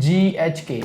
GH,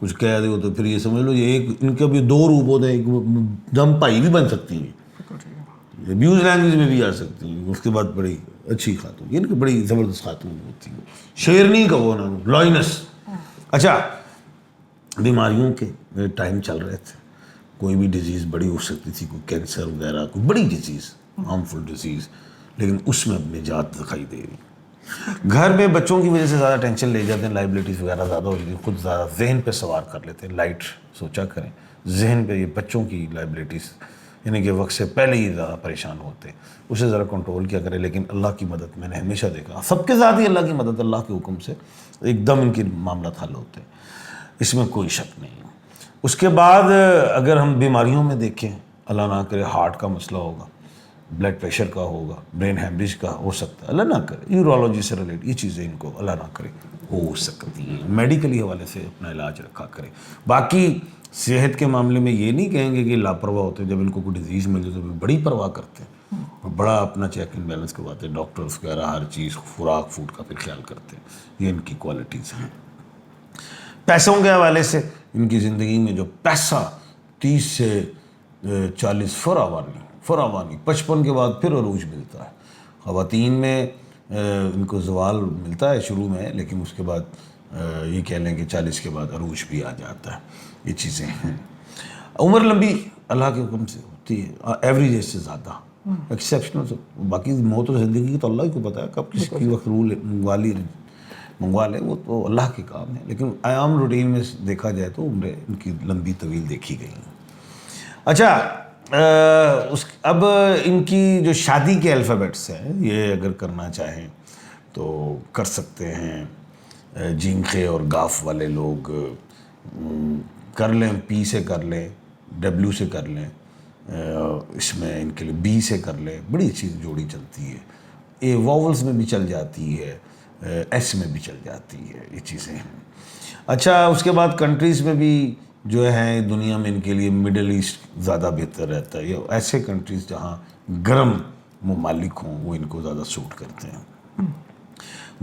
کچھ کہہ دو تو پھر یہ سمجھ لو یہ ایک ان کے بھی دو روپ ہوتے ہیں, ایک دم بھائی بھی بن سکتی ہیں, ابیوز لینگویج میں بھی آ سکتی ہیں, اس کے بعد بڑی اچھی خاتون, یہ بڑی زبردست خاتون ہوتی ہے, شیرنی کا وہ نام لائنس. اچھا بیماریوں کے ٹائم چل رہے تھے, کوئی بھی ڈیزیز بڑی ہو سکتی تھی, کوئی کینسر وغیرہ, کوئی بڑی ڈیزیز, ہارمفل ڈیزیز, لیکن اس میں اب نجات دکھائی دے رہی. گھر میں بچوں کی وجہ سے زیادہ ٹینشن لے جاتے ہیں, لائبلٹیز وغیرہ زیادہ ہو جاتی ہیں, خود زیادہ ذہن پہ سوار کر لیتے ہیں. لائٹ سوچا کریں ذہن پہ, یہ بچوں کی لائبلٹیز یعنی کہ وقت سے پہلے ہی زیادہ پریشان ہوتے ہیں, اسے ذرا کنٹرول کیا کریں. لیکن اللہ کی مدد میں نے ہمیشہ دیکھا, سب کے ساتھ ہی اللہ کی مدد, اللہ کے حکم سے ایک دم ان کے معاملات حل ہوتے ہیں, اس میں کوئی شک نہیں. اس کے بعد اگر ہم بیماریوں میں دیکھیں, اللہ نہ کرے ہارٹ کا مسئلہ ہوگا, بلڈ پریشر کا ہوگا, برین ہیمریج کا ہو سکتا ہے, اللہ نہ کرے, یورولوجی سے ریلیٹ یہ چیزیں ان کو اللہ نہ کرے ہو سکتی ہیں. میڈیکلی حوالے سے اپنا علاج رکھا کرے. باقی صحت کے معاملے میں یہ نہیں کہیں گے کہ لاپرواہ ہوتے ہیں, جب ان کو کوئی ڈیزیز مل جائے تو بڑی پرواہ کرتے ہیں, بڑا اپنا چیک اینڈ بیلنس کرواتے ہیں, ڈاکٹرس وغیرہ ہر چیز خوراک فوڈ کا پھر خیال کرتے ہیں. یہ ان کی کوالٹیز ہیں. پیسوں کے حوالے سے ان کی زندگی میں جو پیسہ 30 سے 40 فراوانی 55 کے بعد پھر عروج ملتا ہے. خواتین میں ان کو زوال ملتا ہے شروع میں, لیکن اس کے بعد یہ کہہ لیں کہ 40 کے بعد عروج بھی آ جاتا ہے. یہ چیزیں ہیں. عمر لمبی اللہ کے حکم سے ہوتی ہے, ایوریج ایج سے زیادہ, ایکسیپشنل. باقی موت و زندگی کی تو اللہ ہی کو پتہ ہے, کب کس کی وقت رول منگوا لے, وہ تو اللہ کے کام ہے. لیکن عام روٹین میں دیکھا جائے تو عمریں ان کی لمبی طویل دیکھی گئی ہیں. اچھا اب ان کی جو شادی کے الفابیٹس ہیں, یہ اگر کرنا چاہیں تو کر سکتے ہیں. جیم خے اور گاف والے لوگ کر لیں, پی سے کر لیں, ڈبلیو سے کر لیں, اس میں ان کے لیے بی سے کر لیں, بڑی اچھی جوڑی چلتی ہے. اے واولز میں بھی چل جاتی ہے, ایس میں بھی چل جاتی ہے, یہ چیزیں ہیں. اچھا اس کے بعد کنٹریز میں بھی جو ہے دنیا میں ان کے لیے مڈل ایسٹ زیادہ بہتر رہتا ہے. یہ ایسے کنٹریز جہاں گرم ممالک ہوں وہ ان کو زیادہ سوٹ کرتے ہیں.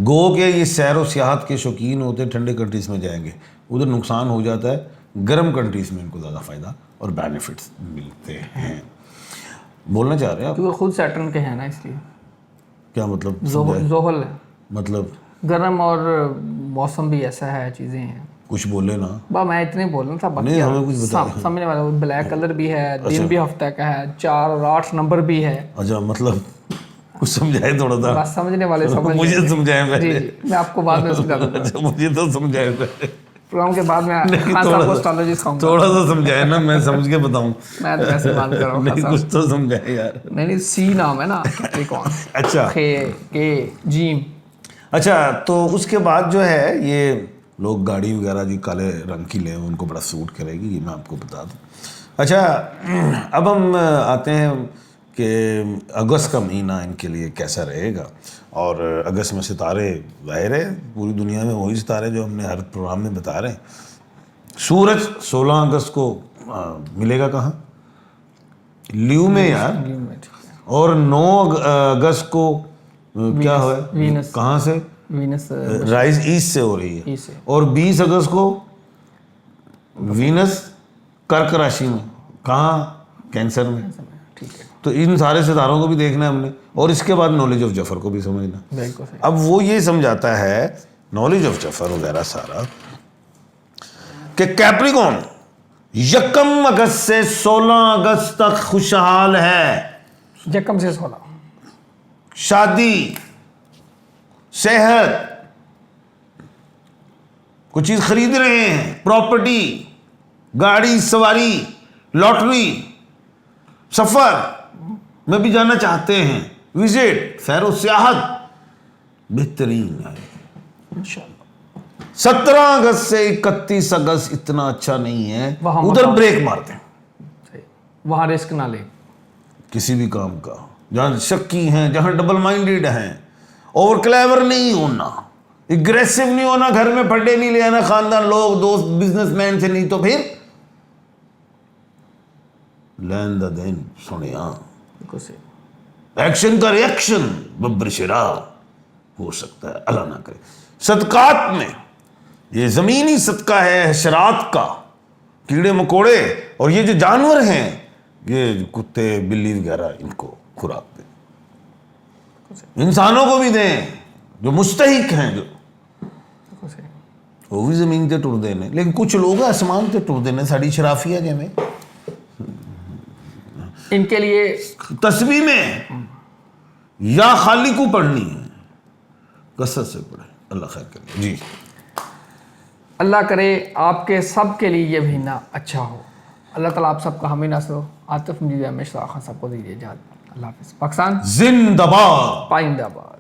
گو کہ یہ سیر و سیاحت کے شوقین ہوتے ہیں, ٹھنڈے کنٹریز میں جائیں گے, ادھر نقصان ہو جاتا ہے. گرم کنٹریز میں ان کو زیادہ فائدہ اور بینیفٹس ملتے ہیں. بولنا چاہ رہے ہیں آپ؟ کیونکہ خود سیٹرن کے ہیں نا, اس لیے. کیا مطلب؟ زحل ہے, مطلب گرم اور موسم بھی ایسا ہے, چیزیں ہیں. کچھ بولے نا. میں اتنے بولنا تھا, نہیں ہمیں کچھ بتا. سمجھنے والا بلیک کلر بھی ہے, دن بھی ہفتہ کا ہے, 4 اور 8 نمبر بھی ہے. اچھا مطلب کچھ سمجھائے تھوڑا سا, بس سمجھنے والے مجھے سمجھائے پہلے. جی میں آپ کو بعد میں سمجھا دوں گا. اچھا مجھے تو سمجھائے پہلے, پروگرام کے بعد میں خان صاحب کو اسٹرالوجی سکھاؤں گا. تھوڑا سا سمجھائے نا, میں سمجھ کے بتاؤں. میں تو ویسے بات کر رہا ہوں. نہیں کچھ تو سمجھائے یار. نہیں سی نام ہے نا, کیپریکارن. اچھا کے جیم. اچھا تو اس کے بعد جو ہے یہ لوگ گاڑی وغیرہ جی کالے رنگ کی لیں, ان کو بڑا سوٹ کرے گی, یہ میں آپ کو بتا دوں. اچھا اب ہم آتے ہیں کہ اگست کا مہینہ ان کے لیے کیسا رہے گا. اور اگست میں ستارے ظاہر ہے پوری دنیا میں وہی ستارے جو ہم نے ہر پروگرام میں بتا رہے ہیں. سورج 16 اگست کو ملے گا کہاں؟ لیو میں یار. اور 9 اگست کو کیا ہوا ہے, کہاں سے؟ وینس رائز ایسٹ سے ہو رہی ہے. اور 20 اگست کو وینس کرک راشی میں, کہاں؟ کینسر میں. تو ان سارے ستاروں کو بھی دیکھنا ہے ہم نے, اور اس کے بعد نالج آف جفر کو بھی سمجھنا. اب وہ یہ سمجھاتا ہے نالج آف جفر وغیرہ سارا کہ کیپریکارن 1 اگست سے 16 اگست تک خوشحال ہے. 1 سے 16 شادی, صحت, کچھ چیز خرید رہے ہیں, پراپرٹی, گاڑی سواری, لاٹری, سفر میں بھی جانا چاہتے ہیں, وزٹ, سیر و سیاحت بہترین ہے. 17 اگست سے 31 اگست اتنا اچھا نہیں ہے, ادھر بریک مارتے ہیں, وہاں رسک نہ لیں کسی بھی کام کا, جہاں شکی ہیں, جہاں ڈبل مائنڈیڈ ہیں. اوور کلیور نہیں ہونا, اگریسو نہیں ہونا, گھر میں پھڈے نہیں لے آنا, خاندان لوگ دوست بزنس مین سے نہیں تو پھر لین دا دین سنیا, ایکشن کا ریئیکشن ببر شرا ہو سکتا ہے, اللہ نہ کرے. صدقات میں یہ زمینی صدقہ ہے حشرات کا، کیڑے مکوڑے اور یہ جو جانور ہیں، یہ کتے بلی وغیرہ، ان کو خوراک دیں، انسانوں کو بھی دیں جو مستحق ہیں، جو وہ بھی زمین تے ٹر دینے، لیکن کچھ لوگ آسمان تے ٹر دینے، ساڑی شرافیہ کے میں ان کے لیے تسبیح میں یا خالی کو پڑھنی ہے، کثرت سے پڑھیں، اللہ خیر کرے۔ جی اللہ کرے آپ کے سب کے لیے یہ مہینہ اچھا ہو، اللہ تعالیٰ آپ سب کا حامی ناصر ہو۔ عاطف مجید، احمد اشراق خان صاحب کو دیجیے اجازت، اللہ حافظ۔ پاکستان زندہ باد۔ پائندہ باد۔